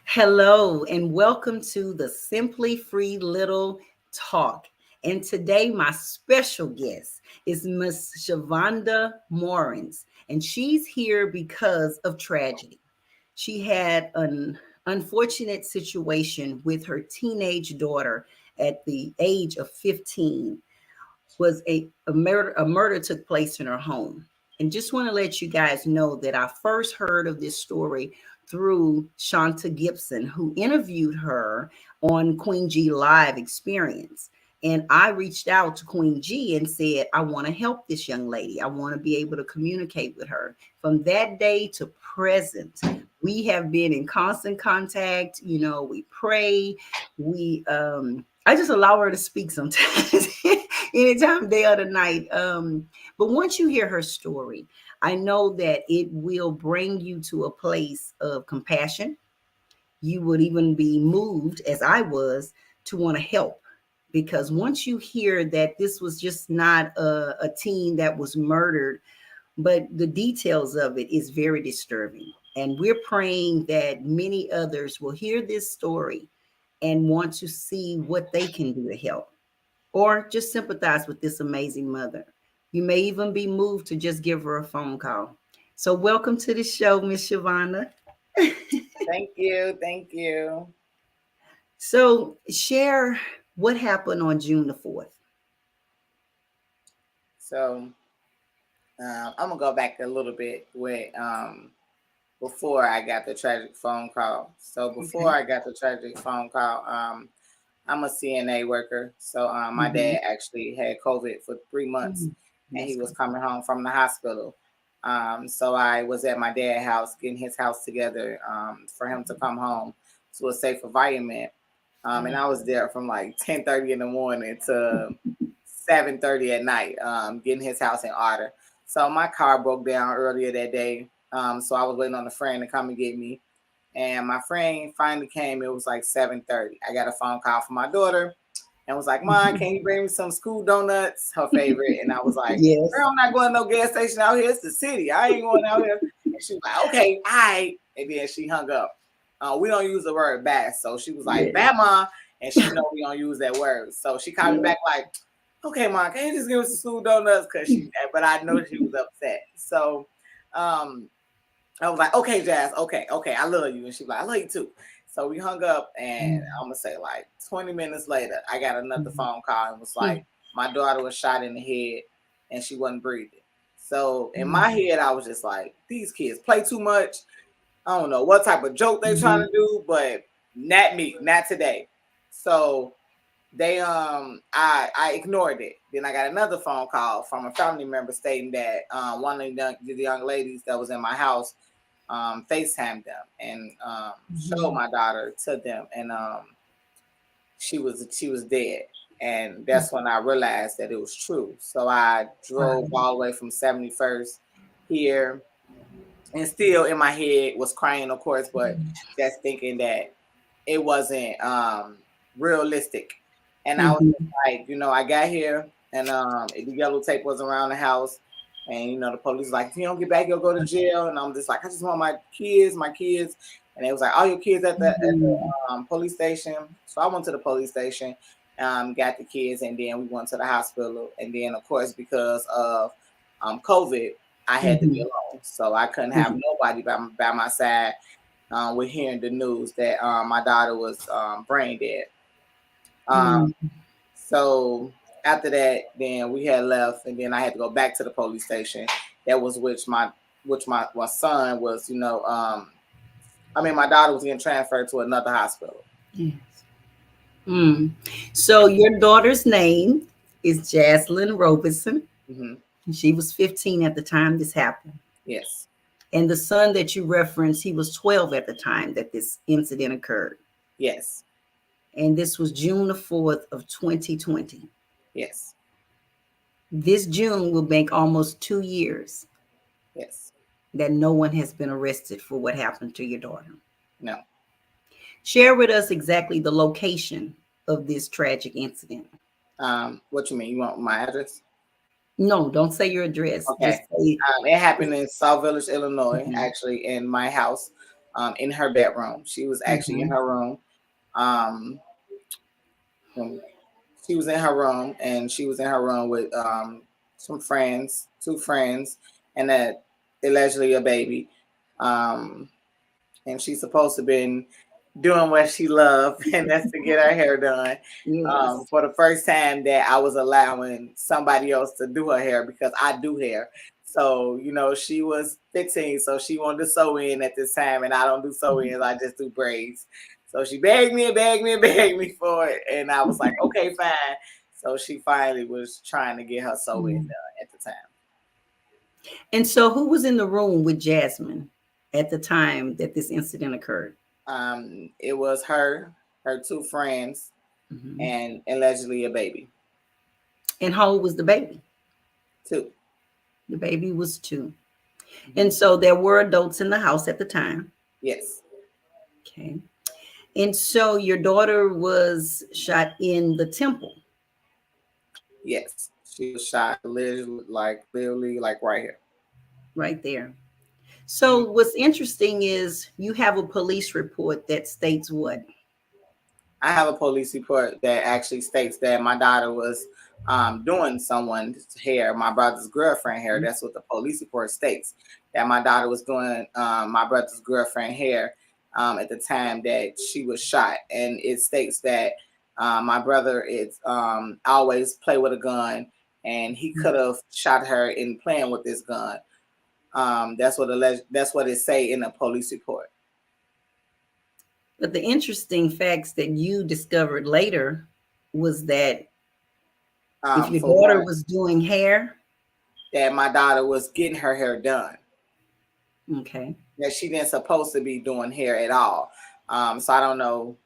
Hello, and welcome to the Simply Free Little Talk. And today, my special guest is Miss Shavonda Morens, and she's here because of tragedy. She had an unfortunate situation with her teenage daughter at the age of 15. Was a murder took place in her home. And just want to let you guys know that I first heard of this story through Shanta Gibson, who interviewed her on Queen G Live Experience. And I reached out to Queen G and said, I want to help this young lady. I want to be able to communicate with her. From that day to present, we have been in constant contact. We pray. I just allow her to speak sometimes, anytime, day or the night. But once you hear her story, I know that it will bring you to a place of compassion. You would even be moved, as I was, to want to help. Because once you hear that this was just not a teen that was murdered, but the details of it is very disturbing. And we're praying that many others will hear this story and want to see what they can do to help or just sympathize with this amazing mother. You may even be moved to just give her a phone call. So, welcome to the show, Miss Shavonda. Thank you. Thank you. So, share what happened on June the 4th. So I'm gonna go back a little bit with before I got the tragic phone call. So before Okay. I got the tragic phone call, I'm a CNA worker. So my Mm-hmm. dad actually had COVID for 3 months, Mm. and he That's was good. coming home from the hospital. So I was at my dad's house getting his house together for him to come home to a safe environment. And I was there from like 10:30 in the morning to 7:30 at night, getting his house in order. So my car broke down earlier that day. So I was waiting on a friend to come and get me. And my friend finally came. It was like 7:30. I got a phone call from my daughter and was like, Mom, can you bring me some school donuts? Her favorite. And I was like, Yes. girl, I'm not going to no gas station out here. It's the city. I ain't going out here. And she was like, okay, all right. And then she hung up. We don't use the word bad. So she was like, Yes. bad mom. And she know we don't use that word. So she called me Yes. back like, okay, mom, can you just give us some school donuts? But I know she was upset. So um, I was like, okay, Jazz, okay, I love you. And she was like, I love you too. So we hung up, and I'm gonna say like 20 minutes later, I got another Mhm. phone call and was Mhm. like, my daughter was shot in the head and she wasn't breathing. So in my Mhm. head, I was just like, these kids play too much. I don't know what type of joke they trying Mhm. to do, but not me, not today. So they I ignored it. Then I got another phone call from a family member stating that one of the young ladies that was in my house FaceTimed them and showed Mhm. my daughter to them, and she was dead. And that's when I realized that it was true. So I drove Wow. all the way from 71st here, and still in my head was crying, of course, but just thinking that it wasn't realistic. And I was just Mhm. like, I got here, and the yellow tape was around the house, and the police was like, if you don't get back, you'll go to jail. And I'm just like, I just want my kids. And it was like, all your kids at Mhm. the police station. So I went to the police station, got the kids, and then we went to the hospital. And then, of course, because of COVID, I had to be Mhm. alone, so I couldn't have Mhm. nobody by my side. With hearing the news that my daughter was brain dead. Um, Mhm. so after that, then we had left, and then I had to go back to the police station. That was which my son was. My daughter was getting transferred to another hospital. Yes. Mm. So your daughter's name is Jazzlyn Robison. Hmm. She was 15 at the time this happened. Yes, And the son that you referenced, he was 12 at the time that this incident occurred. yes, And this was June the 4th of 2020. yes, This June will make almost 2 years yes. that no one has been arrested for what happened to your daughter. No. Share with us exactly the location of this tragic incident. What you mean? You want my address? No, don't say your address. Okay. Just say. It happened in South Village, Illinois, Mhm. actually, in my house. in her bedroom. She was actually in Mm-hmm. her room. Um, she was in her room, and she was in her room with some friends, two friends, and that allegedly a baby. Um, and she's supposed to been doing what she loved, and that's to get her hair done. Yes. For the first time that I was allowing somebody else to do her hair because I do hair. So, she was 15, so she wanted to sew in at this time, and I don't do sew ins, I just do braids. So she begged me and begged me and begged me for it, and I was like, okay, fine. So she finally was trying to get her sew in Mhm. done at the time. And so, who was in the room with Jazzlyn at the time that this incident occurred? It was her two friends, Mhm. and allegedly a baby, And how old was the baby? too. The baby was 2. Hmm. And so there were adults in the house at the time. Yes, Okay. And so your daughter was shot in the temple yes. She was shot literally, like right here. right there. Hmm. So what's interesting is you have a police report that states what? I have a police report that actually states that my daughter was doing someone's hair, my brother's girlfriend hair. That's what the police report states. That my daughter was doing my brother's girlfriend hair at the time that she was shot, and it states that my brother is always play with a gun, and he could have shot her in playing with this gun. That's what it say in the police report. But the interesting facts that you discovered later was that if your For daughter one, was doing hair, that my daughter was getting her hair done. okay. That she didn't supposed to be doing hair at all. So I don't know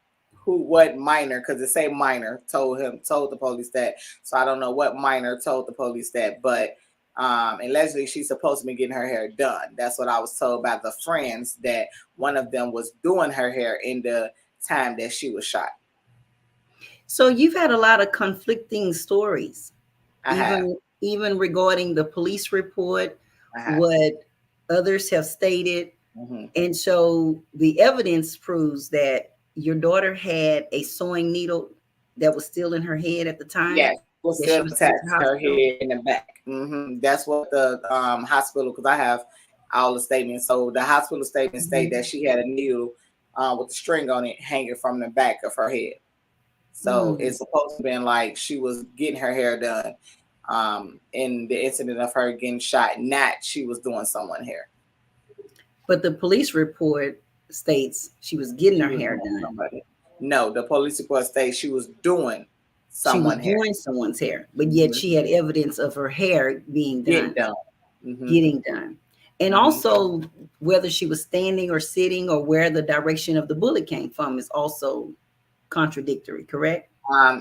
what minor, because it say minor told the police that. So I don't know what minor told the police that, but allegedly she's supposed to be getting her hair done. That's what I was told by the friends, that one of them was doing her hair in the time that she was shot. So you've had a lot of conflicting stories, I have. even regarding the police report, I have. what others have stated. Hmm. And so the evidence proves that your daughter had a sewing needle that was still in her head at the time Yes, was that she still was sent to attached the to her hospital. head in the back. That's what the hospital, because I have all the statements. So the hospital statements state that Mhm. she had a needle with a string on it hanging from the back of her head. So Mm. it's supposed to be like she was getting her hair done in the incident of her getting shot, not she was doing someone hair. But the police report states she was getting She her was hair doing done. somebody. No, the police report states she was doing She was someone hair. doing someone's hair, but yet Hmm. she had evidence of her hair being Getting done, done. Hmm. getting done. And Hmm. also whether she was standing or sitting or where the direction of the bullet came from is also contradictory, correct?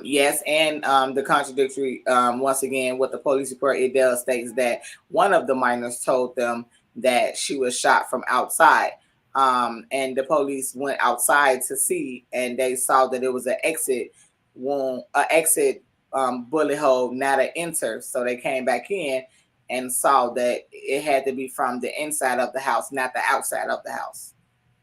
Yes, and the contradictory, once again, with the police report, it does states that one of the minors told them that she was shot from outside. And the police went outside to see, and they saw that it was an exit wound, an exit bullet hole, not an enter. So they came back in and saw that it had to be from the inside of the house, not the outside of the house.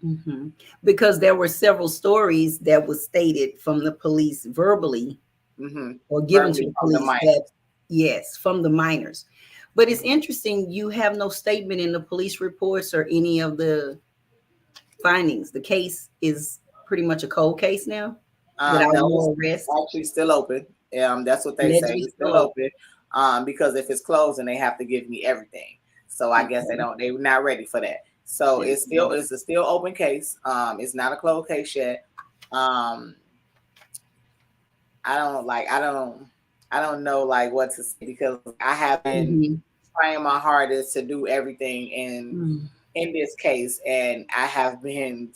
Hmm. Because there were several stories that was stated from the police verbally Hmm. or given to Verbally the from the police that, minors. yes, from the minors. But it's Mhm. interesting, you have no statement in the police reports or any of the findings. The case is pretty much a cold case now without No, it's more arrest, actually still open. That's what they say. allegedly It's still so. open. Because if it's closed, then they have to give me everything. So I guess Okay. they're not ready for that. So Yes. it's a still open case. It's not a closed case yet. Um, I don't like I don't know like what to say, because I have been Mhm. trying my hardest to do everything Mm. in this case, and I have been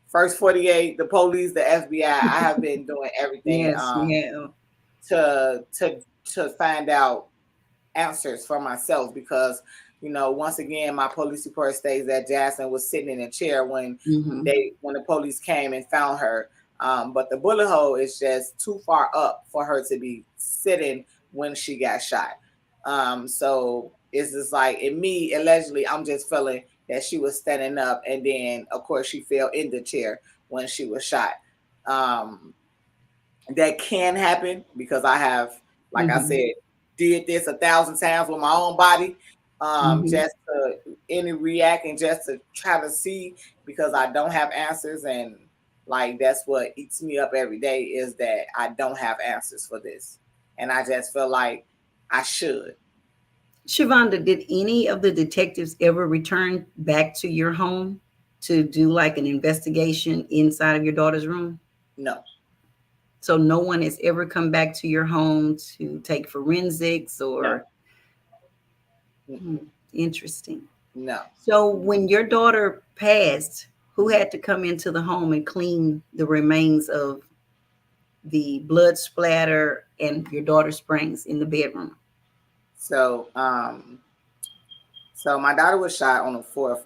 first 48, the police, the FBI. I have been doing everything Yes, yeah. to to to find out answers for myself, because once again my police report states that Jazzlyn was sitting in a chair when Mhm. the police came and found her, but the bullet hole is just too far up for her to be sitting when she got shot. So it's just like, in me, allegedly, I'm just feeling that she was standing up, and then of course she fell in the chair when she was shot. Um, that can happen because I have, like I Mhm. said, did this 1,000 times with my own body, Mhm. just to any react and just to try to see, because I don't have answers. And like that's what eats me up every day, is that I don't have answers for this, and I just feel like I should. Shavonda, did any of the detectives ever return back to your home to do like an investigation inside of your daughter's room? No, So no one has ever come back to your home to take forensics no, or hmm, mm-mm, interesting. no. So when your daughter passed, who had to come into the home and clean the remains of the blood splatter and your daughter's springs in the bedroom? So, so my daughter was shot on the 4th.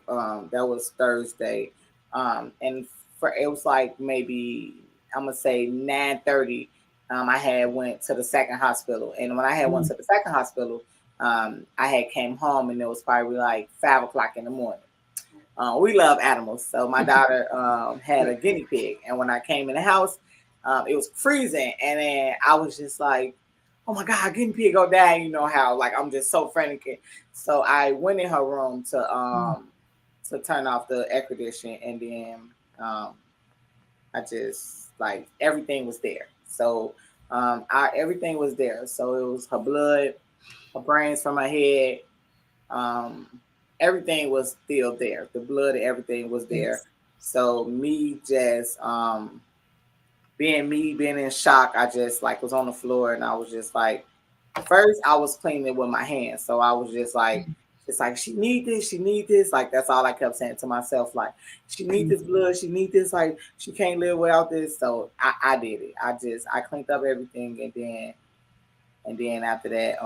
That was Thursday. And for it was like maybe I'm gonna say 9:30. I had went to the second hospital, and when I had went Mm. to the second hospital, I had came home, and it was probably like 5 o'clock in the morning. We love animals, so my daughter had a guinea pig, and when I came in the house, it was freezing, and then I was just like, "Oh my god, guinea pig go down!" You know how like I'm just so frantic. So I went in her room to turn off the air conditioning, and then um, I just like everything was there. So everything was there. So it was her blood, her brains from her head, um, everything was still there. The blood, everything was there. Yes. So me just being me, being in shock, I just like was on the floor, and I was just like, first I was cleaning it with my hands. So I was just like, it's like she need this, she need this. Like that's all I kept saying to myself. Like she need this blood, she need this. Like she can't live without this. So I did it. I cleaned up everything, and then after that,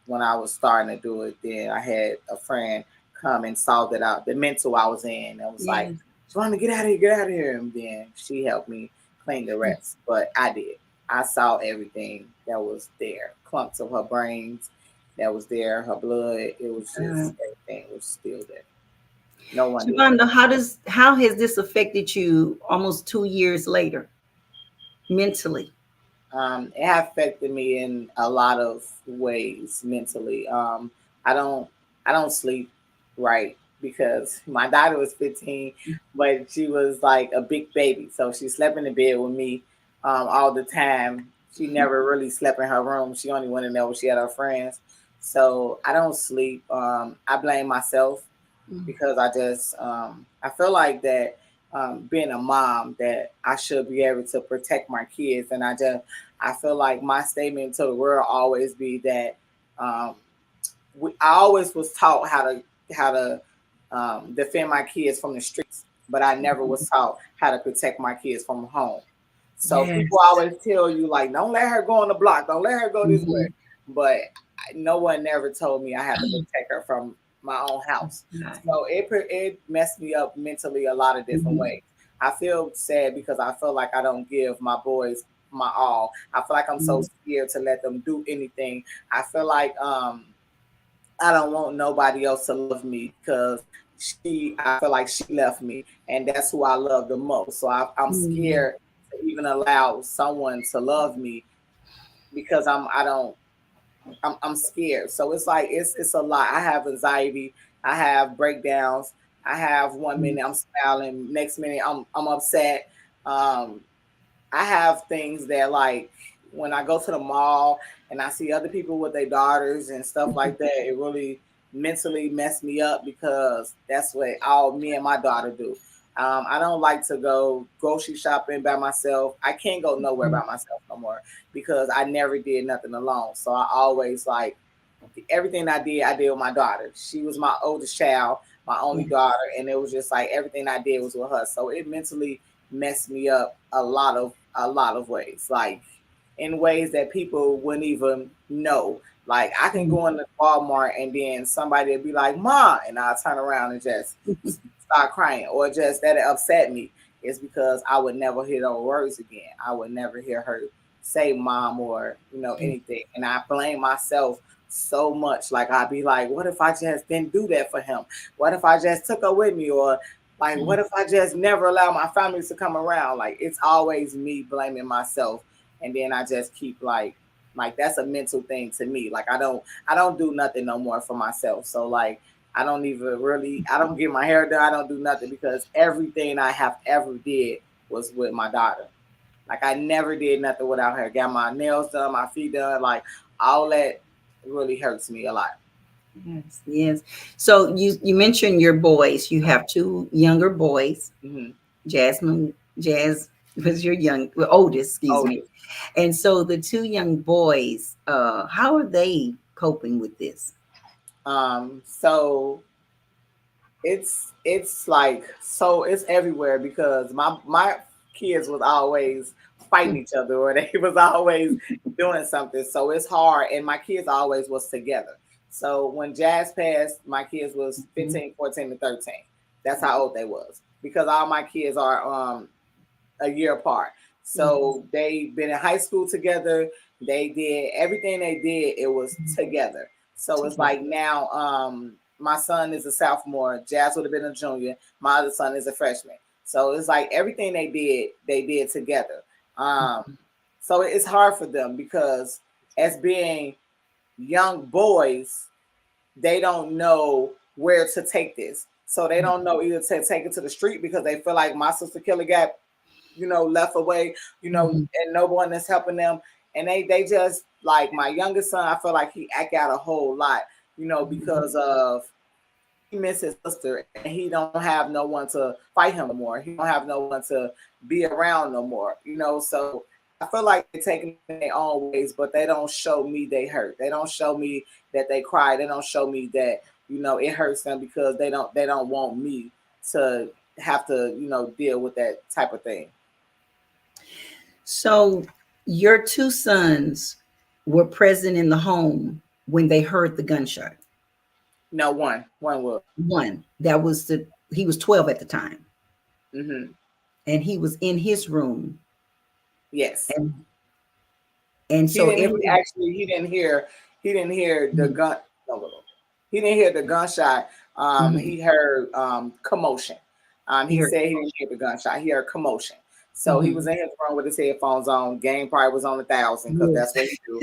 when I was starting to do it, then I had a friend come and solve it out, the mental I was in. I was like, Yes. trying to get out of here, get out of here. And then she helped me clean the rest. But I did. I saw everything that was there. Clumps of her brains that was there, her blood. It was Uh, just everything was still there. No one knew that. Shavonda, how has this affected you almost 2 years later mentally? It affected me in a lot of ways mentally. I don't I don't sleep right because my daughter was 15, but she was like a big baby, so she slept in the bed with me all the time. She never really slept in her room. She only went in there when she had her friends. So I don't sleep. I blame myself because I feel like that being a mom that I should be able to protect my kids, and I feel like my statement to the world always be that um, I always was taught how to defend my kids from the streets, but I never was taught how to protect my kids from home. So people Yes. always tell you like, don't let her go on the block, don't let her go this way, Mhm. but no one never told me I had to protect her from my own house. Right. So it messed me up mentally a lot of different Mhm. ways. I feel sad because I feel like I don't give my boys my all. I feel like I'm so Mhm. scared to let them do anything. I feel like I don't want nobody else to love me because I feel like she left me, and that's who I love the most. So I'm Mhm. scared to even allow someone to love me because I don't I'm scared. So it's like it's a lot. I have anxiety. I have breakdowns. I have one Mhm. minute I'm smiling, next minute I'm upset. Um, I have things that like when I go to the mall and I see other people with their daughters and stuff like that, it really mentally messed me up because that's what all me and my daughter do. I don't like to go grocery shopping by myself. I can't go nowhere by myself no more because I never did nothing alone. So I always like everything I did with my daughter. She was my oldest child, my only Yes. daughter, and it was just like everything I did was with her. So it mentally messed me up a lot of ways, like in ways that people wouldn't even know. Like I can Mhm. go into Walmart and then somebody would be like, "Ma," and I'll turn around and just start crying, or just that it upset me. It's because I would never hear those words again. I would never hear her say "mom" or anything, and I blame myself so much. Like I'd be like, what if I just didn't do that for him? What if I just took her with me? Or like, what if I just never allow my family to come around? Like it's always me blaming myself, and then I just keep like that's a mental thing to me. Like I don't do nothing no more for myself. So like I don't get my hair done. I don't do nothing because everything I have ever did was with my daughter. Like I never did nothing without her. Got my nails done, my feet done, like all that really hurts me a lot. Yes, yes. So you mentioned your boys. You have two younger boys. Mm-hmm. Jasmine, Jazz was your oldest, excuse me. Oldest. And so the two young boys, how are they coping with this? So it's like so it's everywhere because my kids was always fighting each other or they was always doing something. So it's hard, and my kids always was together. So when Jazz passed, my kids was Mhm. 15, 14, and 13. That's how old they was because all my kids are a year apart. Mhm. So they been in high school together. They did everything they did. It was together. So it's Together. like now, my son is a sophomore. Jazz would have been a junior. My other son is a freshman. So it's like everything they did together. Um, so it's hard for them because as being young boys, they don't know where to take this. So they don't know either to take it to the street because they feel like my sister killer got left away, Mhm. and no one is helping them. And they just like my youngest son, I feel like he act out a whole lot, because of he missed his sister and he don't have no one to fight him no more. He don't have no one to be around no more, So I feel like they're taking it in their own ways, but they don't show me they hurt. They don't show me that they cry. They don't show me that it hurts them because they don't want me to have to deal with that type of thing. So your two sons were present in the home when they heard the gunshot. No, one will. One, that was he was 12 at the time, Mm-hmm. and he was in his room. Yes. And and He so didn't. He every actually he didn't hear. He didn't hear the Mhm. gun. No. He didn't hear the gunshot. Mhm. He heard commotion. He He heard. said he didn't hear the gunshot. He heard commotion. So he was Mhm. in his room with his headphones on. Game probably was on 1,000 because Yes. that's what he do.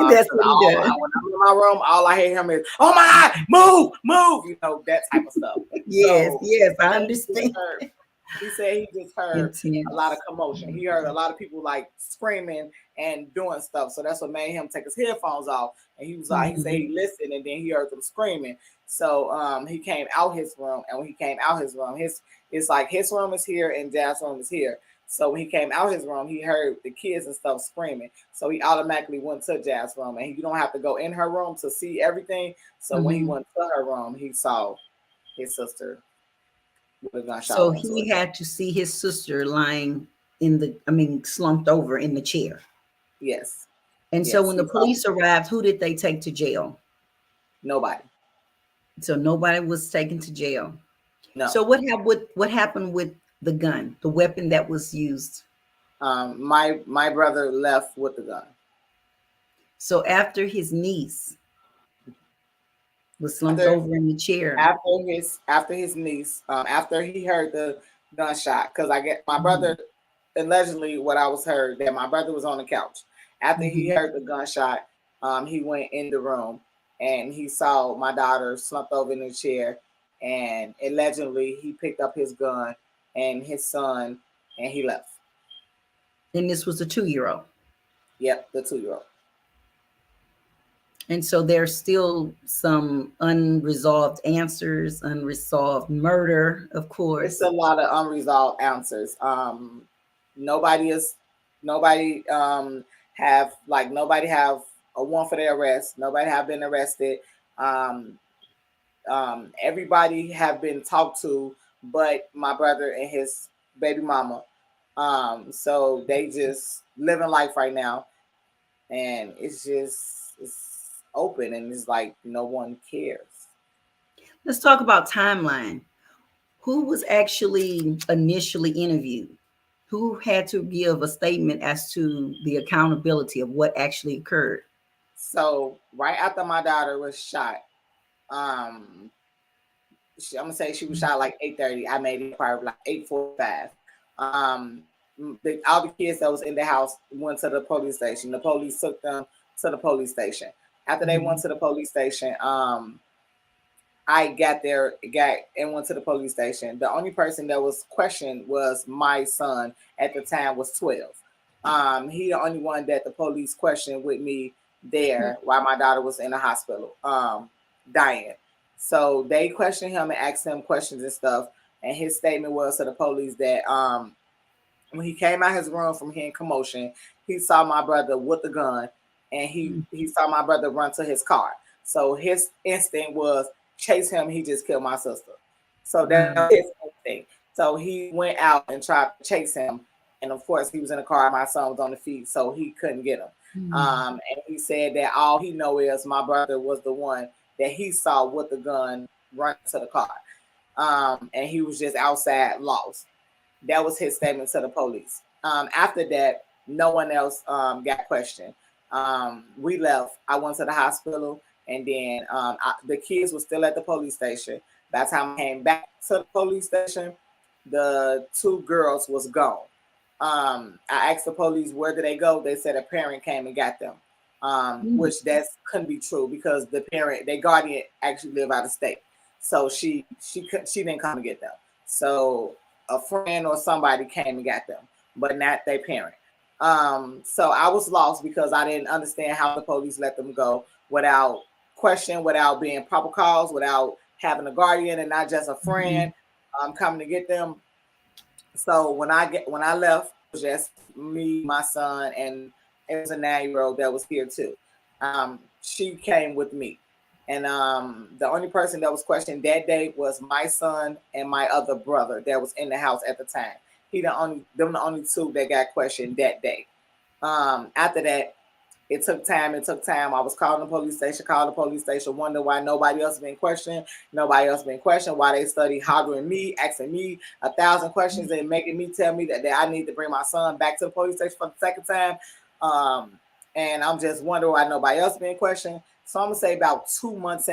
That's Because what he does. when I'm in my room, all I hear him is, "Oh my God, move, move!" That type of stuff. Yes, So yes, I he just understand. heard. He said he just heard a lot of Intense. commotion. He heard a lot of people like screaming and doing stuff. So that's what made him take his headphones off. And he was like, he said Mhm. he listened and then he heard them screaming. So he came out his room, and when he came out his room, it's like his room is here and Dad's room is here. So when he came out his room, he heard the kids and stuff screaming. So he automatically went to Jazz room, and you don't have to go in her room to see everything. So when he Mhm. went to her room, he saw his sister with a gunshot So wound to her he head. had to see his sister lying slumped over in the chair. Yes, And so yes, when the he saw police arrived, who did they take to jail? nobody. So nobody was taken to jail. No. So what happened with the gun, the weapon that was used? My brother left with the gun. So after his niece was slumped After over in the chair. after his niece, after he heard the gunshot, because I get my brother Mhm. allegedly what I was heard that my brother was on the couch. After he Mhm. heard the gunshot, he went in the room and he saw my daughter slumped over in the chair, and allegedly he picked up his gun and his son and he left. And this was a 2-year-old. Yep, the 2-year old. And so there's still some unresolved answers, unresolved murder, of It's course. a lot of unresolved answers. Nobody is nobody nobody have a warrant for their arrest. Nobody have been arrested. Um, Everybody have been talked to, but my brother and his baby mama. So they just living life right now, and it's open, and it's like no one cares. Let's talk about timeline. Who was actually initially interviewed? Who had to give a statement as to the accountability of what actually occurred? So right after my daughter was shot, um, I'm gonna say she was shot like 8:30. I made it probably like 8:45. Um, all the kids that was in the house went to the police station. The police took them to the police station. After they went to the police station, I got there, got and went to the police station. The only person that was questioned was my son at the time was 12. He the only one that the police questioned with me there while my daughter was in the hospital, dying. So they questioned him and asked him questions and stuff. And his statement was to the police that when he came out his room from hearing commotion, he saw my brother with the gun, and he saw my brother run to his car. So his instinct was chase him. He just killed my sister. So that was his instinct. So he went out and tried to chase him, and of course he was in the car. My son was on the feet, so he couldn't get him. And he said that all he know is my brother was the one that he saw with the gun run to the car, and he was just outside lost. That was his statement to the police. After that, no one else got questioned. We left. I went to the hospital, and then the kids were still at the police station. By the time I came back to the police station, the two girls was gone. I asked the police where did they go. They said a parent came and got them, which that couldn't be true because the parent, their guardian, actually lived out of state, so she didn't come to get them. So a friend or somebody came and got them, but not their parent. So I was lost because I didn't understand how the police let them go without question, without being proper calls, without having a guardian and not just a friend coming to get them. So when I left, it was just me, my son, and it was a 9-year-old that was here too. She came with me. And the only person that was questioned that day was my son and my other brother that was in the house at the time. Them the only two that got questioned that day. After that, it took time. I was calling the police station, wondering why nobody else been questioned. Why they study hollering me, asking me 1,000 questions and making me tell me that I need to bring my son back to the police station for the second time. And I'm just wondering why nobody else been questioned. So I'm gonna say about 2.5 months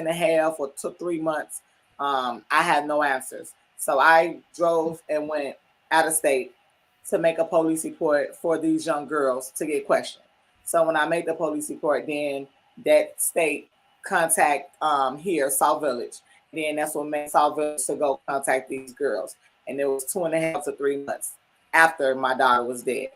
or 3 months, I had no answers. So I drove and went out of state to make a police report for these young girls to get questioned. So when I made the police report, then that state contact here, South Village. And then that's what made South Village to go contact these girls. And it was 2.5 to 3 months after my daughter was dead.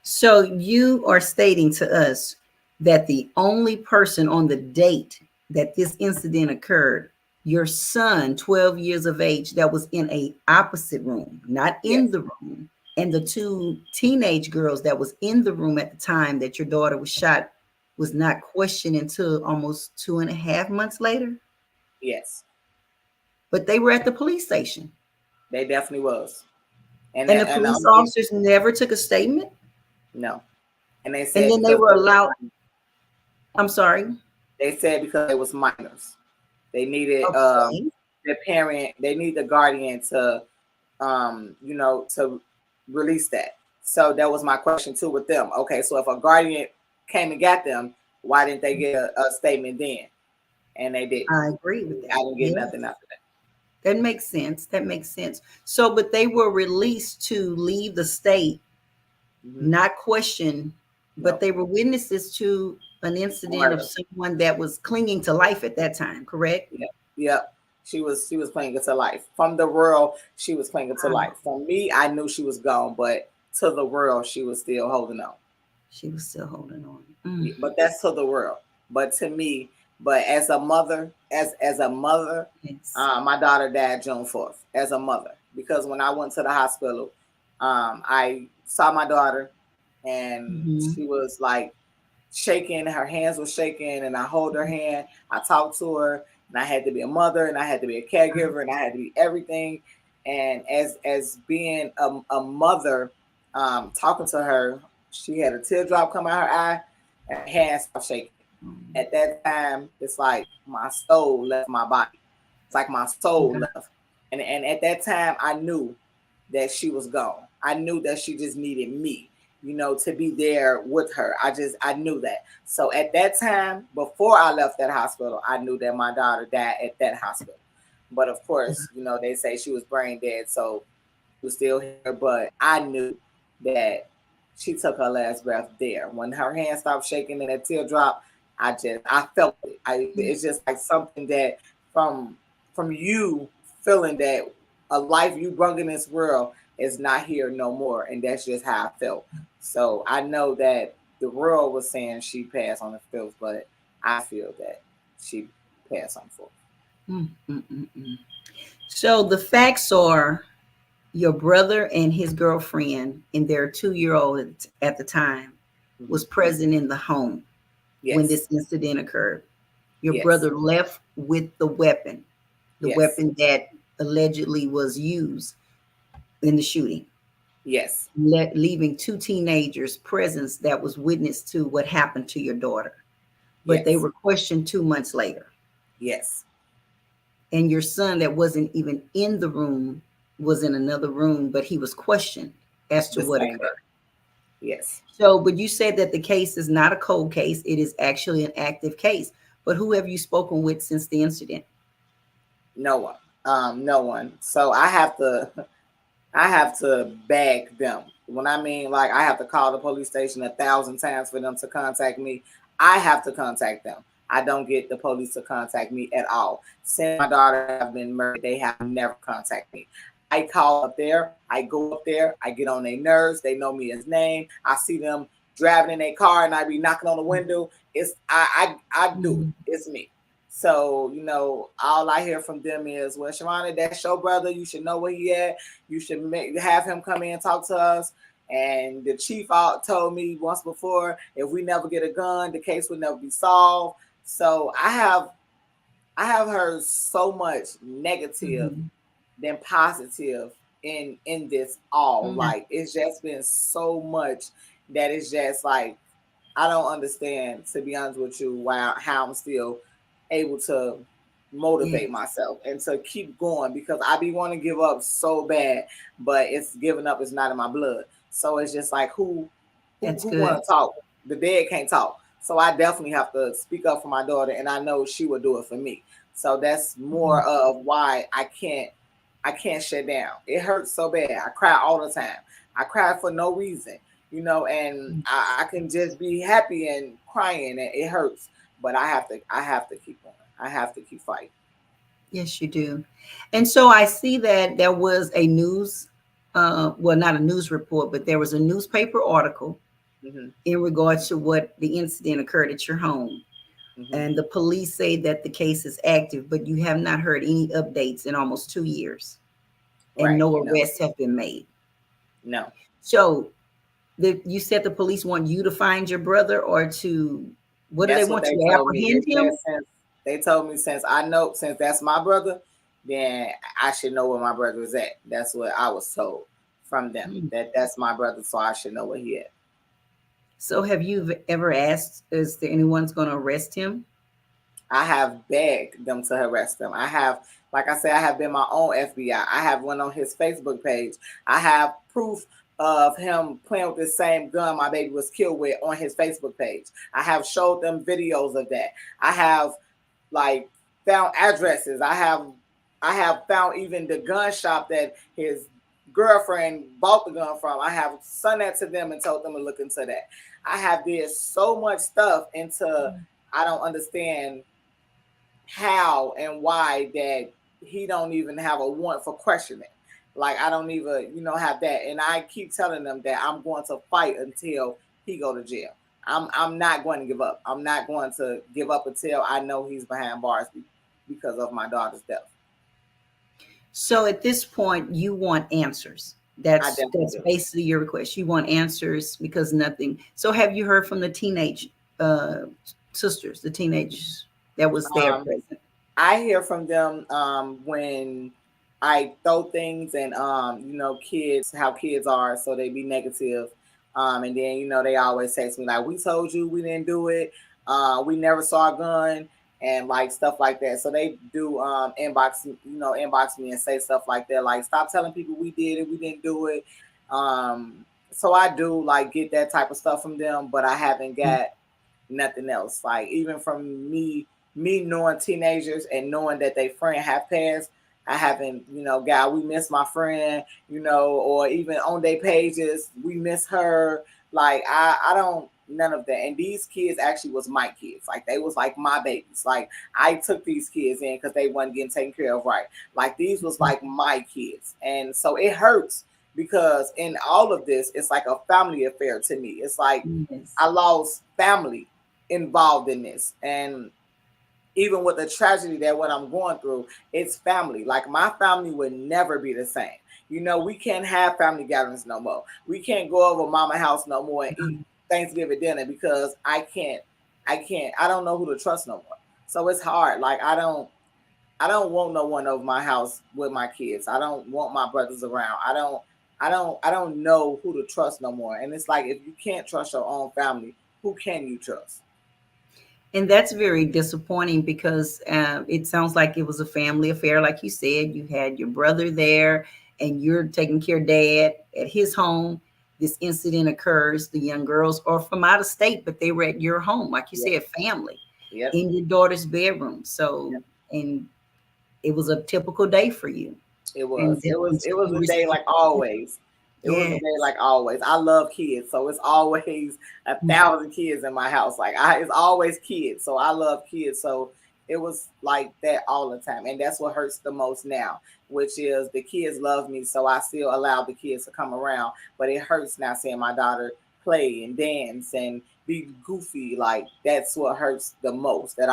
So you are stating to us that the only person on the date that this incident occurred, your son, 12 years of age, that was in a opposite room, not in the room, and the two teenage girls that was in the room at the time that your daughter was shot was not questioned until almost 2.5 months later? Yes. But they were at the police station. They definitely was. And the police officers never took a statement? No. And they said and then they were allowed. I'm sorry. They said because it was minors. They needed the parent, they need the guardian to to release that. So that was my question too with them. Okay, so if a guardian came and got them, why didn't they get a statement then? And they didn't. I agree with that. I didn't get nothing after that. That makes sense. So, but they were released to leave the state, not questioned, but they were witnesses to an incident of someone that was clinging to life at that time, correct? Yeah. She was clinging to life. From the world, she was clinging to life. From me, I knew she was gone, but to the world, she was still holding on. But that's to the world. But to me, as a mother, my daughter died June 4th as a mother. Because when I went to the hospital, I saw my daughter and she was like shaking, her hands were shaking, and I hold her hand, I talked to her, and I had to be a mother, and I had to be a caregiver, and I had to be everything. And as being a mother, talking to her, she had a teardrop come out her eye, and her hands stopped shaking. At that time, it's like my soul left my body. It's like my soul left. And at that time, I knew that she was gone. I knew that she just needed me. to be there with her. I knew that. So at that time, before I left that hospital, I knew that my daughter died at that hospital. But of course, they say she was brain dead, so she was still here. But I knew that she took her last breath there. When her hand stopped shaking and that teardrop, I felt it. It's just like something that from from you feeling that a life you brought in this world is not here no more, and that's just how I felt. So I know that the world was saying she passed on the fifth, but I feel that she passed on the fourth. Mm, mm, mm, mm. So the facts are your brother and his girlfriend and their 2-year old at the time Mm-hmm. was present in the home when Yes, this incident occurred. Your yes, brother left with the yes, weapon that allegedly was used in the shooting, yes, leaving 2 teenagers present that was witness to what happened to your daughter. But they yes, were questioned 2 months later. yes. And your son that wasn't even in the room was in another room, but he was questioned as to The what same day. occurred. Yes. So, but you said that the case is not a cold case, it is actually an active case. But who have you spoken with since the incident? No one. No one. So I have to beg them. When I mean like I have to call the police station 1,000 times for them to contact me, I have to contact them. I don't get the police to contact me at all. Since my daughter have been murdered, they have never contacted me. I call up there, I go up there, I get on their nerves, they know me as name. I see them driving in their car and I be knocking on the window. It's I do it. Mhm. It's me. So, all I hear from them is, well, Shavonda, that's your brother. You should know where he at. You should have him come in and talk to us. And the chief told me once before, if we never get a gun, the case would never be solved. So I have heard so much negative Mhm. than positive in this all. Mhm. Like it's just been so much that it's just like I don't understand, to be honest with you, why how I'm still able to motivate Yes, myself and to keep going because I be want to give up so bad, but it's giving up is not in my blood. So it's just like who that's who want good. to talk? The dead can't talk. So I definitely have to speak up for my daughter, and I know she will do it for me. So that's more Mhm. of why I can't shut down. It hurts so bad. I cry all the time. I cry for no reason, and I can just be happy and crying, and it hurts. But I have to keep going. I have to keep fighting. Yes, you do. And so I see that there was a news, well, not a news report, but there was a newspaper article Hmm. in regards to what the incident occurred at your home. Hmm. And the police say that the case is active, but you have not heard any updates in almost 2 years, and Right. no No. arrests have been made. No. So you said the police want you to find your brother, or to what do they That's what want they you to told me. They apprehend said him? since they told me since I know since that's my brother, then I should know where my brother is at. That's what I was told from them. Hmm. That that's my brother, so I should know where he at. So have you ever asked, is there anyone's going to arrest him? I have begged them to arrest him. I have, like I said, I have been my own FBI. I have one on his Facebook page. I have proof of him playing with the same gun my baby was killed with on his Facebook page. I have showed them videos of that. I have like found addresses. I have found even the gun shop that his girlfriend bought the gun from. I have sent that to them and told them to look into that. I have did so much stuff into I don't understand how and why that he don't even have a warrant for questioning. Like I don't even, have that. And I keep telling them that I'm going to fight until he go to jail. I'm not going to give up. I'm not going to give up until I know he's behind bars because of my daughter's death. So at this point, you want answers. I definitely That's do. basically your request. You want answers because nothing. So have you heard from the teenage uh, sisters, the teenagers that was there Um, present? I hear from them when I throw things and kids how kids are, so they be negative. And then they always text me like, "We told you we didn't do it. We never saw a gun." And like stuff like that. So they do inbox me and say stuff like that, like stop telling people we did it, we didn't do it. So I do like get that type of stuff from them, but I haven't got nothing else. Like even from me knowing teenagers and knowing that they friend have passed, I haven't, God, we miss my friend, or even on their pages, we miss her. Like I don't none of that. And these kids actually was my kids. Like they was like my babies. Like I took these kids in because they wasn't getting taken care of right. Like these was like my kids. And so it hurts because in all of this, it's like a family affair to me. It's like Yes. I lost family involved in this. And even with the tragedy that what I'm going through, it's family. Like my family would never be the same. We can't have family gatherings no more. We can't go over mama house no more and eat Thanksgiving dinner because I don't know who to trust no more. So it's hard. Like I don't want no one over my house with my kids. I don't want my brothers around. I don't know who to trust no more. And it's like if you can't trust your own family, who can you trust? And that's very disappointing because it sounds like it was a family affair. Like you said, you had your brother there and you're taking care of dad at his home. This incident occurs. The young girls are from out of state, but they were at your home, like you Yep. said, family Yep. in your daughter's bedroom. So, Yep. and it was a typical day for you. It And was. It was. It was you a day like received, always. It was a yeah. day like always. I love kids, so it's always 1,000 kids in my house. Like it's always kids. So I love kids. So it was like that all the time, and that's what hurts the most now, which is the kids love me, so I still allow the kids to come around. But it hurts now seeing my daughter play and dance and be goofy. Like that's what hurts the most. That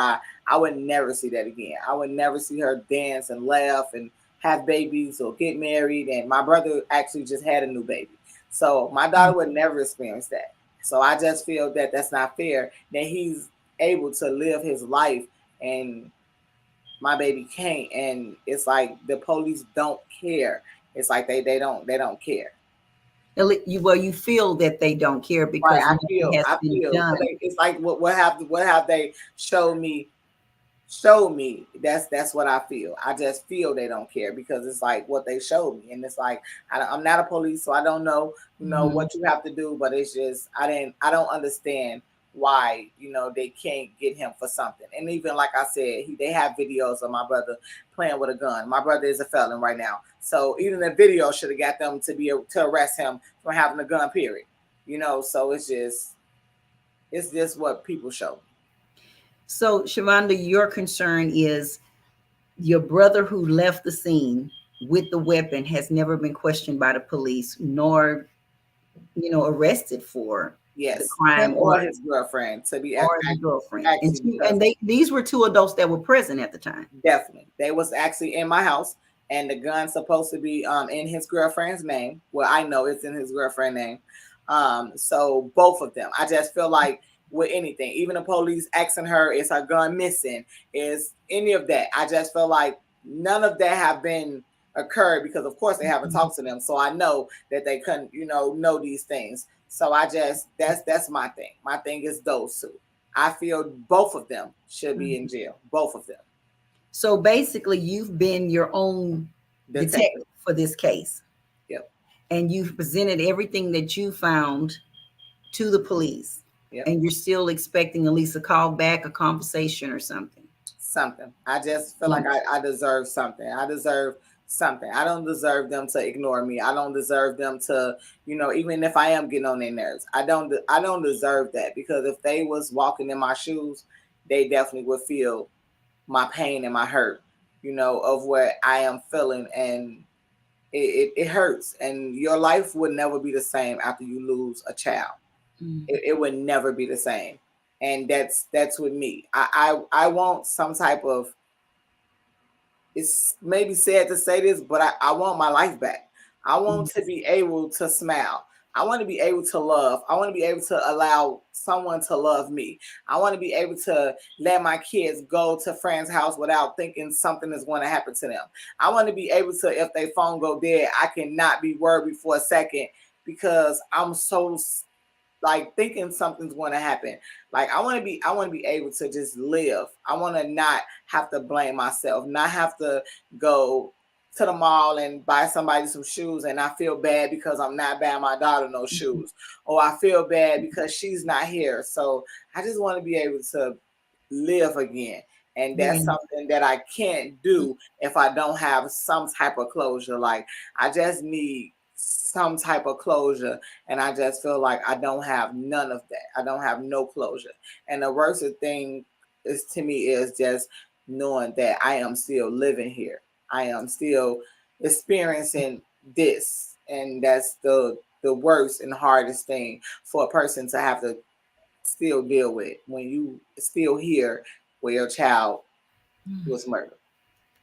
I would never see that again. I would never see her dance and laugh and have babies or get married. And my brother actually just had a new baby. So my daughter would never experience that. So I just feel that that's not fair that he's able to live his life and my baby can't. And it's like the police don't care. It's like they don't care. Well, you feel that they don't care Right. because I nothing feel has I been feel. done. It's like what have they showed me. That's what I feel. I just feel they don't care because it's like what they showed me. And it's like I'm not a police, so I don't know Mhm. what you have to do, but it's just I don't understand why they can't get him for something. And even like I said, they have videos of my brother playing with a gun. My brother is a felon right now, so even the video should have got them to be able to arrest him for having a gun, period. So it's just what people show. So, Shavonda, your concern is your brother who left the scene with the weapon has never been questioned by the police, nor arrested for the Yes, him crime or his girlfriend to be or the girlfriend. And actually because these were two adults that were present at the time. definitely they was actually in my house, and the gun's supposed to be in his girlfriend's name. Well, I know it's in his girlfriend's name. So both of them. I just feel like with anything, even the police asking her, is her gun missing? Is any of that? I just feel like none of that have been occurred because of course they haven't talked to them. So I know that they couldn't, know these things. So I just that's my thing. My thing is those two. I feel both of them should be in Mhm. jail. Both of them. So basically, you've been your own Detective. detective for this case, Yep. and you've presented everything that you found to the police, Yep. and you're still expecting at least a call back, a conversation, or something. Something. I just feel like Wonderful. I deserve something. I deserve something. I don't deserve them to ignore me. I don't deserve them to, even if I am getting on their nerves. I don't deserve that because if they was walking in my shoes, they definitely would feel my pain and my hurt, of what I am feeling. And it hurts. And your life would never be the same after you lose a child. Mm. It would never be the same. And that's with me. I want some type of, it's maybe sad to say this, but I want my life back. I want to Yes. be able to smile. I want to be able to love. I want to be able to allow someone to love me. I want to be able to let my kids go to friend's house without thinking something is going to happen to them. I want to be able to, if their phone go dead, I cannot be worried for a second because I'm so like thinking something's going to happen. Like I want to be able to just live. I want to not have to blame myself, not have to go to the mall and buy somebody some shoes, and I feel bad because I'm not buying my daughter no Mhm. shoes, or I feel bad because she's not here. So I just want to be able to live again. And Yeah. that's something that I can't do if I don't have some type of closure. Like, I just need some type of closure, and I just feel like I don't have none of that. I don't have no closure. And the worst thing is to me is just knowing that I am still living here. I am still experiencing this, and that's the worst and hardest thing for a person to have to still deal with when you still here where your child was murdered.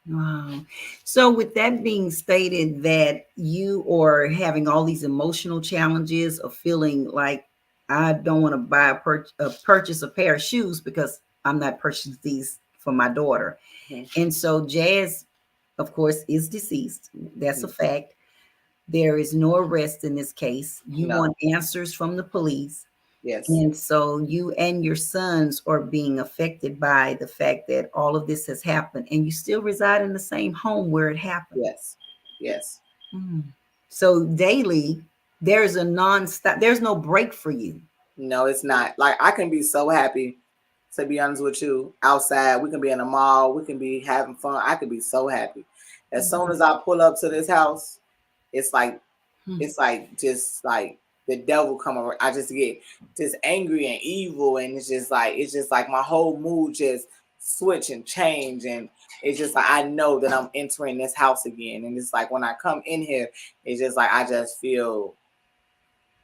Wow. So, with that being stated, that you are having all these emotional challenges of feeling like I don't want to buy purchase a pair of shoes because I'm not purchasing these for my daughter. Mhm. And so, Jazz, of course, is deceased. That's a Mhm. fact. There is no arrest in this case. You No. want answers from the police. Yes. And so you and your sons are being affected by the fact that all of this has happened, and you still reside in the same home where it happened. Yes. Yes. Mm. So daily, there's a non-stop, there's no break for you. No, it's not. Like, I can be so happy, to be honest with you, outside. We can be in a mall, we can be having fun. I could be so happy. As soon as I pull up to this house, it's like Mhm. it's like just like the devil come around. I just get just angry and evil, and it's just like my whole mood just switch and change, and it's just like I know that I'm entering this house again, and it's like when I come in here, it's just like I just feel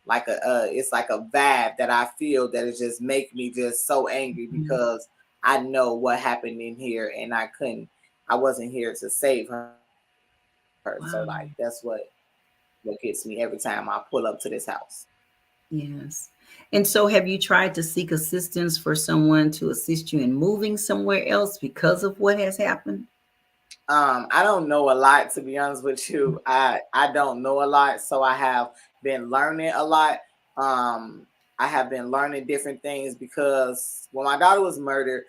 like it's like a vibe that I feel that it just make me just so angry Mhm. because I know what happened in here, and I wasn't here to save her. So like Wow. what gets me every time I pull up to this house. Yes. And so have you tried to seek assistance for someone to assist you in moving somewhere else because of what has happened? I don't know a lot, to be honest with you. I don't know a lot, so I have been learning a lot. Um, I have been learning different things because when my daughter was murdered,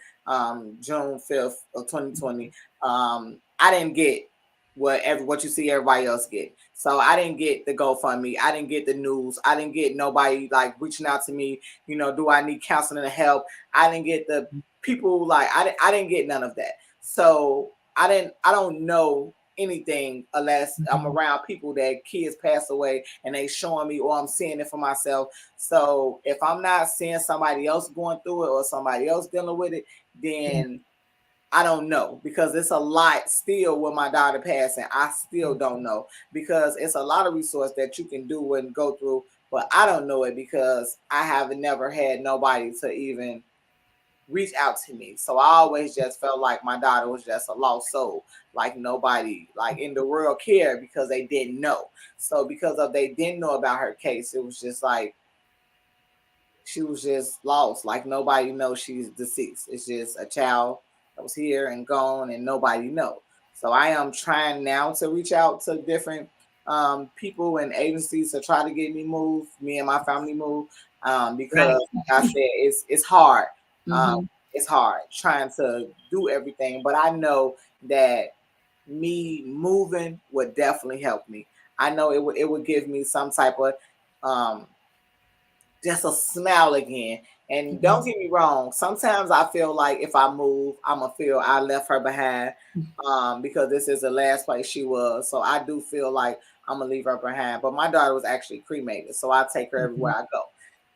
June 5th of 2020, I didn't get what you see everybody else get. So I didn't get the GoFundMe. I didn't get the news. I didn't get nobody like reaching out to me. Do I need counseling and help? I didn't get the people like I didn't get none of that. So I don't know anything unless I'm Mhm. around people that kids pass away and they showing me or I'm seeing it for myself. So if I'm not seeing somebody else going through it or somebody else dealing with it, Yeah. then I don't know, because it's a lot still with my daughter passing. I still don't know, because it's a lot of resource that you can do and go through, but I don't know it because I haven't never had nobody to even reach out to me. So I always just felt like my daughter was just a lost soul. Like nobody like in the world cared because they didn't know. So because of they didn't know about her case, it was just like she was just lost. Like nobody knows she's deceased. It's just a child that was here and gone and nobody know. So I am trying now to reach out to different people and agencies to try to get me moved, me and my family moved, Right. because like I said, it's hard. Um, Hmm. it's hard trying to do everything, but I know that me moving would definitely help me. I know it would give me some type of um just a smile again. And don't get me wrong, sometimes I feel like if I move, I'm gonna feel I left her behind, because this is the last place she was. So I do feel like I'm gonna leave her behind. But my daughter was actually cremated, so I take her everywhere I go.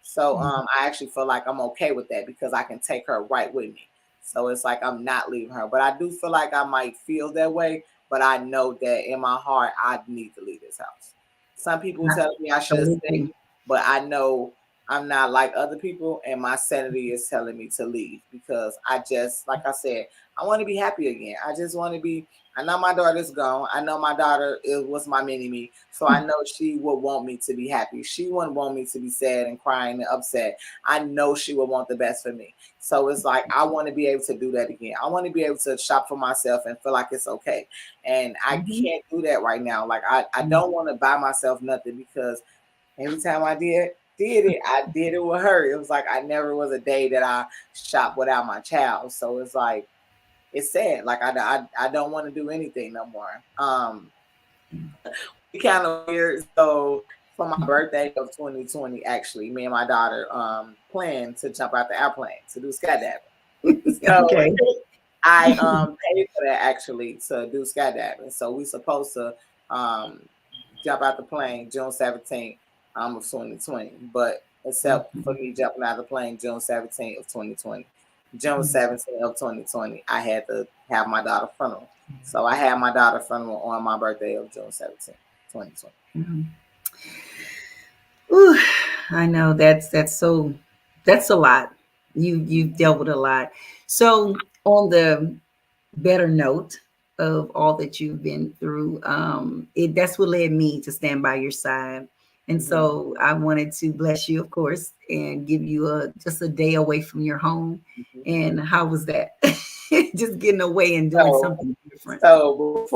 So I actually feel like I'm okay with that because I can take her right with me. So it's like I'm not leaving her. But I do feel like I might feel that way. But I know that in my heart, I need to leave this house. Some people tell me I should stay, Absolutely. but I know I'm not like other people, and my sanity is telling me to leave because I just, like I said, I want to be happy again. I just want to be. I know my daughter's gone. I know my daughter was my mini me, so I know she would want me to be happy. She wouldn't want me to be sad and crying and upset. I know she would want the best for me. So it's like I want to be able to do that again. I want to be able to shop for myself and feel like it's okay. And I Mhm. can't do that right now. Like I don't want to buy myself nothing because every time I did it, I did it with her. It was like I never was a day that I shopped without my child. So it's like it's sad. Like I don't want to do anything no more. we kind of weird. So for my birthday of 2020, actually, me and my daughter planned to jump out the airplane to do skydiving. So Okay. I paid for that actually to do skydiving. So we supposed to um jump out the plane June 17th of 2020. But except for me jumping out of the plane June 17th of 2020. June 17th of 2020, I had to have my daughter funeral. So I had my daughter funeral on my birthday of June 17th, 2020. Mhm. Ooh, I know that's a lot. You've dealt with a lot. So on the better note of all that you've been through, that's what led me to stand by your side. And Mm-hmm. so I wanted to bless you, of course, and give you a just a day away from your home. Mm-hmm. And how was that? Just getting away and doing So, something different. so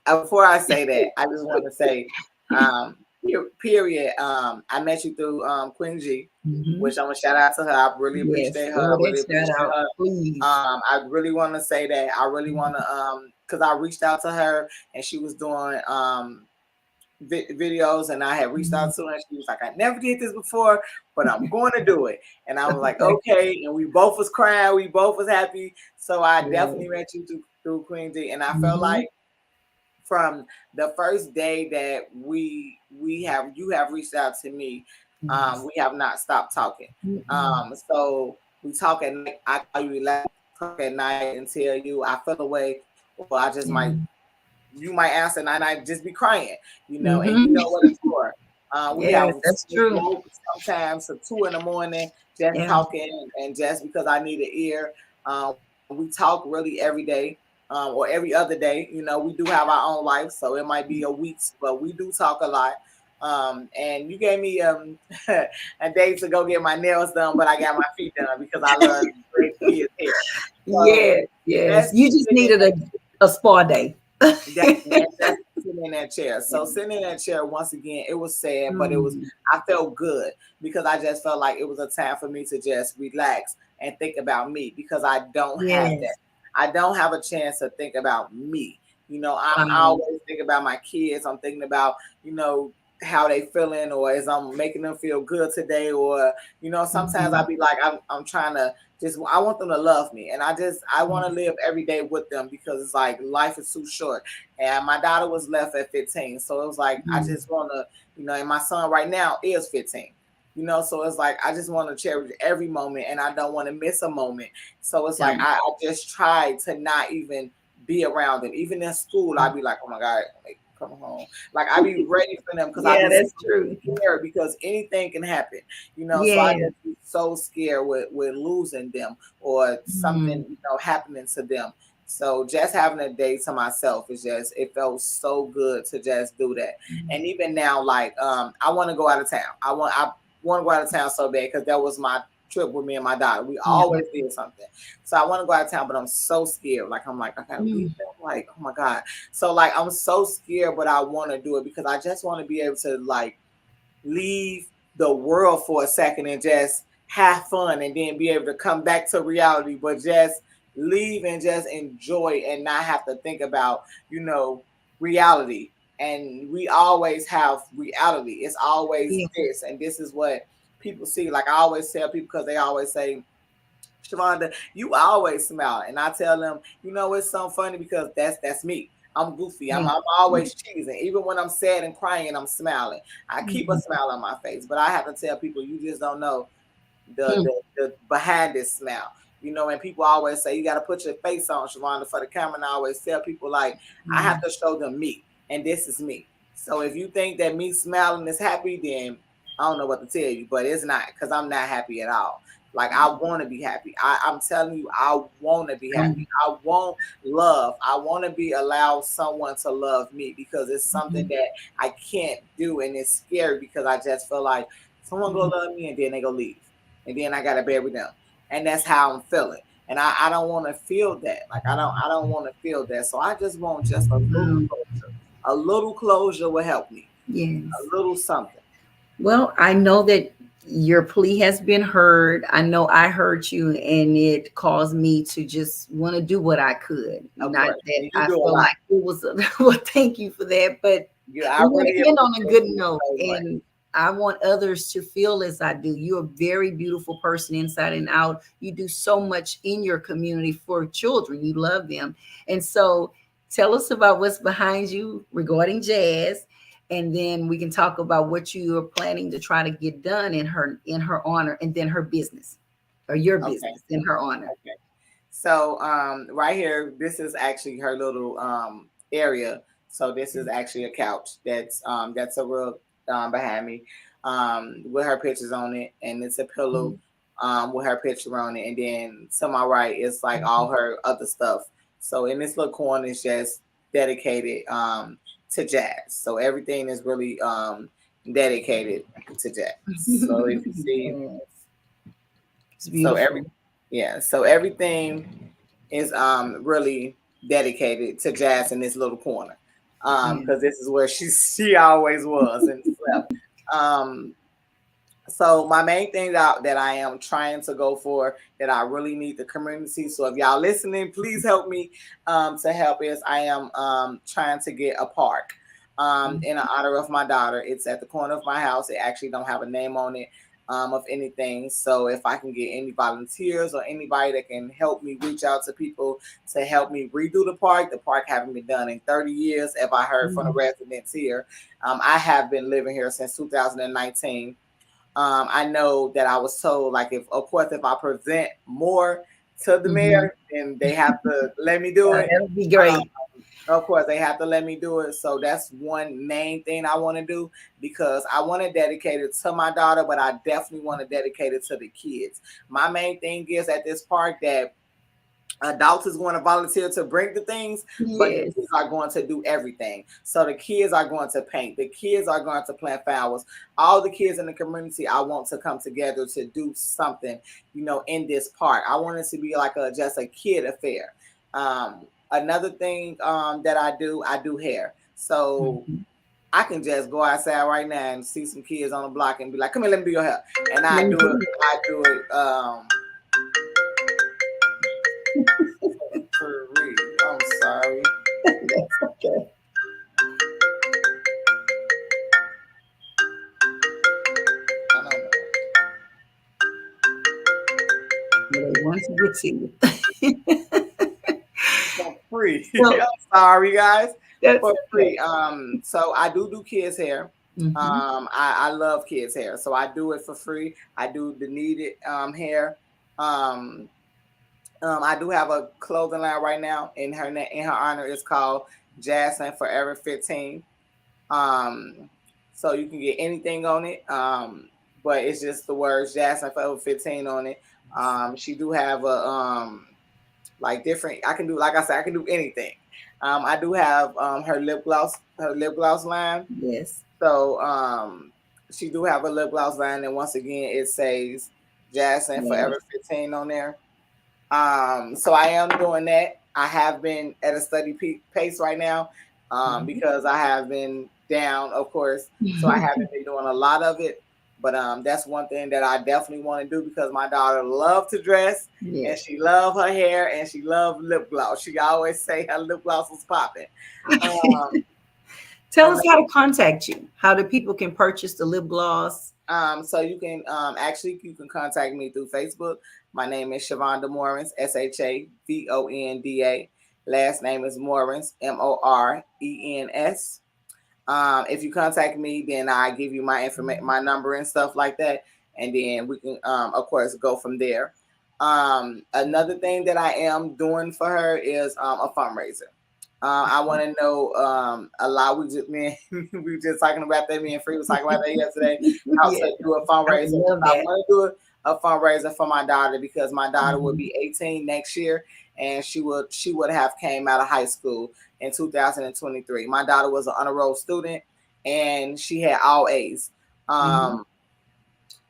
before I say that, I just want to say, um, period. I met you through Queen G, Mhm. which I'm gonna shout out to her. I really Yes, appreciate her. throw I that really shout appreciate out, her. please. I really want to say that I really want to because I reached out to her and she was doing videos and I had reached out Mhm. to her and she was like, I never did this before, but I'm going to do it. And I was like, Okay. okay. And we both was crying. We both was happy. So I Yeah. definitely met you through Queen D. And I felt Mhm. like from the first day that we have you have reached out to me, Yes. we have not stopped talking. Mm-mm. So we talk at night. I call you, relax, talk at night and tell you I feel away, or I just might Yeah. you might answer and I just be crying, and you Mhm. know what it's for. We have Yes, that's true. woke sometimes to 2 in the morning just Yeah. talking, and just because I need an ear. We talk really every day, or every other day. We do have our own life, so it might be a week's, but we do talk a lot. And you gave me a day to go get my nails done, but I got my feet done because I love great kids hair. So Yes, yes. that's You just sitting needed a spa day. that's sitting in that chair. So sitting in that chair once again, it was sad, but Mm. I felt good because I just felt like it was a time for me to just relax and think about me because I don't have that. Yes. I don't have a chance to think about me. I Wow. always think about my kids. I'm thinking about, you know, how they feeling, or is I'm making them feel good today, or sometimes I Mhm. be like I'm trying to just I want them to love me, and I want to live every day with them because it's like life is too short. And my daughter was left at 15, so it was like I Mm. just want to, and my son right now is 15. So it's like I just want to cherish every moment, and I don't want to miss a moment. So it's like Don't. I just try to not even be around them. Even in school, I'd be like, oh my God, like, come home. Like I be ready for them because I Yeah, be that's true. scared because anything can happen. So I Yes. just be so scared with losing them or something, Mm. happening to them. So just having a day to myself is just it felt so good to just do that. And even now, like I want to go out of town. I want to go out of town so bad because that was my trip with me and my daughter. We Yeah. always did something. So I want to go out of town, but I'm so scared. Like I'm like, I gotta leave Mm. them. Like, oh my God. So like I'm so scared, but I want to do it because I just want to be able to like leave the world for a second and just have fun and then be able to come back to reality, but just leave and just enjoy and not have to think about, reality. And we always have reality. It's always Yeah. this, and this is what people see. Like I always tell people because they always say, Shavonda, you always smile. And I tell them, it's so funny because that's me. I'm goofy. I'm, Yeah. I'm always cheesing. Even when I'm sad and crying, I'm smiling. I keep a Mhm. smile on my face, but I have to tell people, you just don't know the Mm. the, the behind this smile. And people always say you got to put your face on, Shavonda, for the camera. And I always tell people like I have Mm. to show them me, and this is me. So if you think that me smiling is happy, then I don't know what to tell you, but it's not because I'm not happy at all. Like I want to be happy. I'm telling you, I want to be Come happy. I want love. I want to be allowed someone to love me because it's something on. that I can't do, and it's scary because I just feel like someone go Mhm. love me and then they go leave, and then I gotta bury them, and that's how I'm feeling. And I don't want to feel that. Like I don't want to feel that. So I just want just a little Mm. closure. A little closure will help me. Yes. A little something. Well, I know that your plea has been heard. I know I heard you, and it caused me to just want to do what I could. Of Not course, that and you I do a feel lot. like it was a, well, thank you for that, but I we want really to end on a appreciate good you note, so much. and I want others to feel as I do. You're a very beautiful person inside and out. You do so much in your community for children. You love them. And so tell us about what's behind you regarding Jazz, and then we can talk about what you are planning to try to get done in her honor, and then her business or your Okay. business in her honor. Okay. So right here, this is actually her little area. So this is actually a couch that's a real behind me with her pictures on it, and it's a pillow Mhm. with her picture on it, and then to my right is like all her other stuff. So in this little corner is just dedicated to jazz. So everything is really dedicated to jazz. So if you see, Yes. It's so every beautiful. yeah, so everything is really dedicated to jazz in this little corner Yeah. because this is where she always was and slept. Um, so my main thing that I am trying to go for that I really need the community. So if y'all listening, please help me to help is I am trying to get a park in honor of my daughter. It's at the corner of my house. It actually don't have a name on it of anything. So if I can get any volunteers or anybody that can help me reach out to people to help me redo the park haven't been done in 30 years. If I heard from the Mhm. residents here, I have been living here since 2019. I know that I was told, like, if of course, if I present more to the Mhm. mayor, then they have to let me do it. That would be Um, great. of course, they have to let me do it. So that's one main thing I want to do because I want to dedicate it to my daughter, but I definitely want to dedicate it to the kids. My main thing is at this park that adults is going to volunteer to bring the things, but the Yes. kids are going to do everything. So the kids are going to paint, the kids are going to plant flowers. All the kids in the community, I want to come together to do something, in this park. I want it to be like just a kid affair. Another thing that I do hair. So Mhm. I can just go outside right now and see some kids on the block and be like, "Come here, let me do your hair," and I Let me do it. do I do it. For real. I'm sorry. it. That's okay. I don't know. Well, they want to get to you. For free. So I'm sorry, guys. that's For okay. free. So I do kids hair. Mhm. I love kids hair, so I do it for free. I do the needed hair. Um, I do have a clothing line right now in her honor. It's called Jazzlyn Forever 15. Um, so you can get anything on it. But it's just the words Jazzlyn Forever 15 on it. She do have a like different. I can do, like I said, I can do anything. I do have her lip gloss line. Yes. So she do have a lip gloss line, and once again, it says Jazzlyn Yes. Forever 15 on there. So I am doing that. I have been at a steady pace right now because I have been down, of course. So I haven't been doing a lot of it. But that's one thing that I definitely want to do because my daughter loves to dress and Yes. she loves her hair and she loves lip gloss. She always say her lip gloss was popping. Um, Tell us how another to contact you. How do people can purchase the lip gloss? So you can actually you can contact me through Facebook. My name is Shavonda Morens, Shavonda. Last name is Morens, Morens. If you contact me, then I give you my information, my number and stuff like that, and then we can, of course, go from there. Another thing that I am doing for her is a fundraiser. I want to know a lot. We were just talking about that. Me and Free was talking about that yesterday. How Yeah, to do a I would fundraiser. love I that. want to do a fundraiser for my daughter because my daughter will Mhm. be 18 next year, and she would have came out of high school in 2023. My daughter was an honor roll student, and she had all A's. Mhm.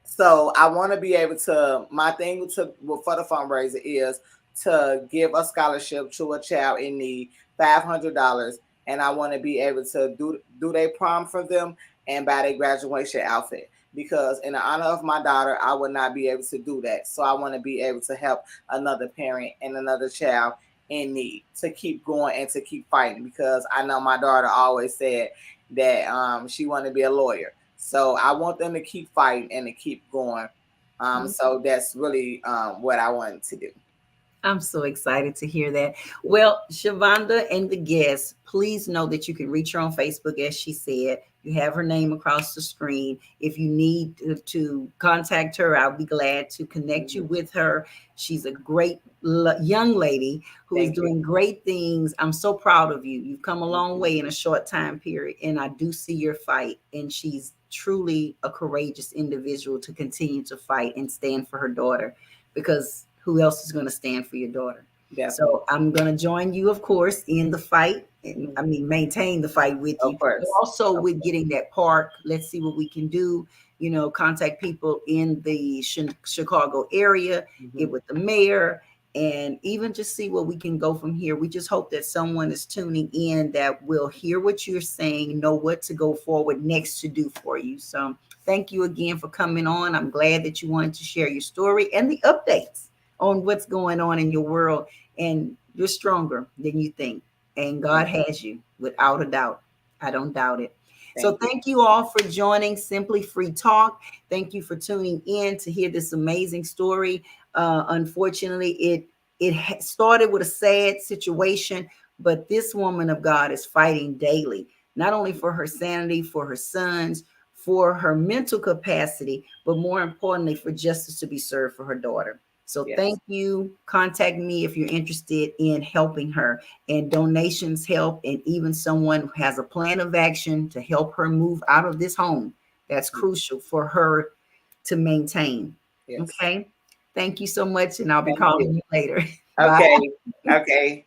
So I want to be able to. My thing for the fundraiser is to give a scholarship to a child in need, $500, and I want to be able to do their prom for them and buy their graduation outfit. Because in the honor of my daughter, I would not be able to do that. So I want to be able to help another parent and another child in need to keep going and to keep fighting. Because I know my daughter always said that she wanted to be a lawyer. So I want them to keep fighting and to keep going. So that's really what I wanted to do. I'm so excited to hear that. Well, Shavonda and the guests, please know that you can reach her on Facebook, as she said. You have her name across the screen. If you need to contact her, I'll be glad to connect you with her. She's a great young lady who is doing great things. I'm so proud of you. You've come a long way in a short time period, and I do see your fight. And she's truly a courageous individual to continue to fight and stand for her daughter, because who else is going to stand for your daughter? Definitely. So I'm going to join you, of course, in the fight. And I mean, maintain the fight with you. But also with getting that park. Let's see what we can do. You know, contact people in the Chicago area, get with the mayor, and even just see what we can go from here. We just hope that someone is tuning in that will hear what you're saying, know what to go forward next to do for you. So thank you again for coming on. I'm glad that you wanted to share your story and the updates on what's going on in your world. And you're stronger than you think. And God has you without a doubt. I don't doubt it. Thank you all for joining Simply Free Talk. Thank you for tuning in to hear this amazing story. Unfortunately, it started with a sad situation, but this woman of God is fighting daily, not only for her sanity, for her sons, for her mental capacity, but more importantly, for justice to be served for her daughter. So thank you. Contact me if you're interested in helping her, and donations help. And even someone who has a plan of action to help her move out of this home. That's crucial for her to maintain. Okay. Thank you so much. And I'll be calling you later. Okay. Okay.